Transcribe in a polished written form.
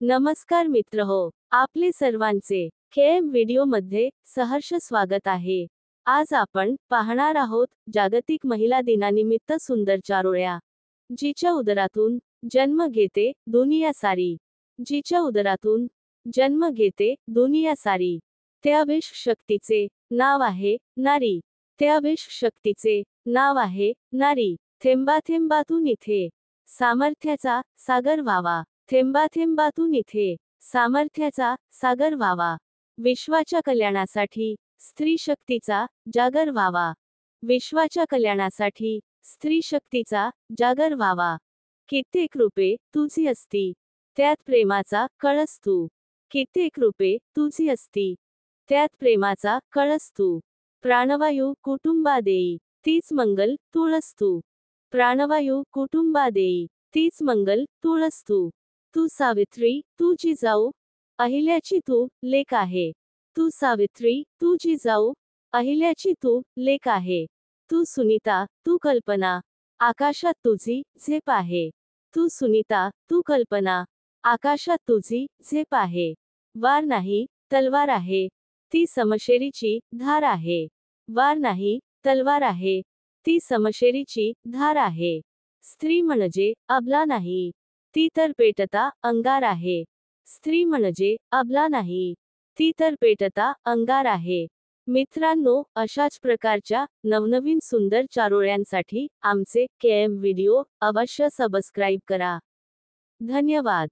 नमस्कार मित्रहो, आपले सर्वांचे केएम व्हिडिओमध्ये सहर्ष स्वागत आहे। आज आपण पाहणार आहोत जागतिक महिला दिनानिमित्त सुंदर चारोळ्या। जिच्या उदरातून जन्म घेते दुनिया सारी, जिच्या उदरातून जन्म घेते दुनिया सारी। त्यावेश शक्तीचे नाव आहे नारी, त्यावेश शक्तीचे नाव आहे नारी। थेंबाथेंबातून इथे सामर्थ्याचा सागर व्हावा, थेंबाथेंबातून इथे सामर्थ्याचा सागर व्हावा। विश्वाच्या कल्याणासाठी स्त्री शक्तीचा जागर व्हावा, विश्वाच्या कल्याणासाठी स्त्री शक्तीचा जागर व्हावा। कित्येक रूपे तुझी असती, त्यात प्रेमाचा कळस तू, कित्येक रूपे तुझी असती, त्यात प्रेमाचा कळस तू। प्राणवायू कुटुंबा देई, तीच मंगल तुळस तू, प्राणवायू कुटुंबा देई, तीच मंगल तुळस तू। तू सावित्री तू जिजाऊ, अहिल्याची तू लेक आहे, तू सावित्री तू जिजाऊ, अहिल्याची तू लेक आहे। तू सुनीता तू कल्पना, आकाशात तुझी झेप आहे, तू सुनीता तू कल्पना, आकाशात तुझी झेप आहे। वार नाही तलवार आहे, ती समशेरीची धार आहे, वार नाही तलवार आहे, ती समशेरीची धार आहे। स्त्री म्हणजे अबला नाही, ती तर पेटता अंगार आहे, स्त्री म्हणजे अबला नाही, ती तर पेटता अंगार आहे। मित्रांनो, अशाच प्रकारच्या नवनवीन सुंदर चारोळ्यांसाठी आमचे केएम व्हिडिओ अवश्य सबस्क्राईब करा। धन्यवाद।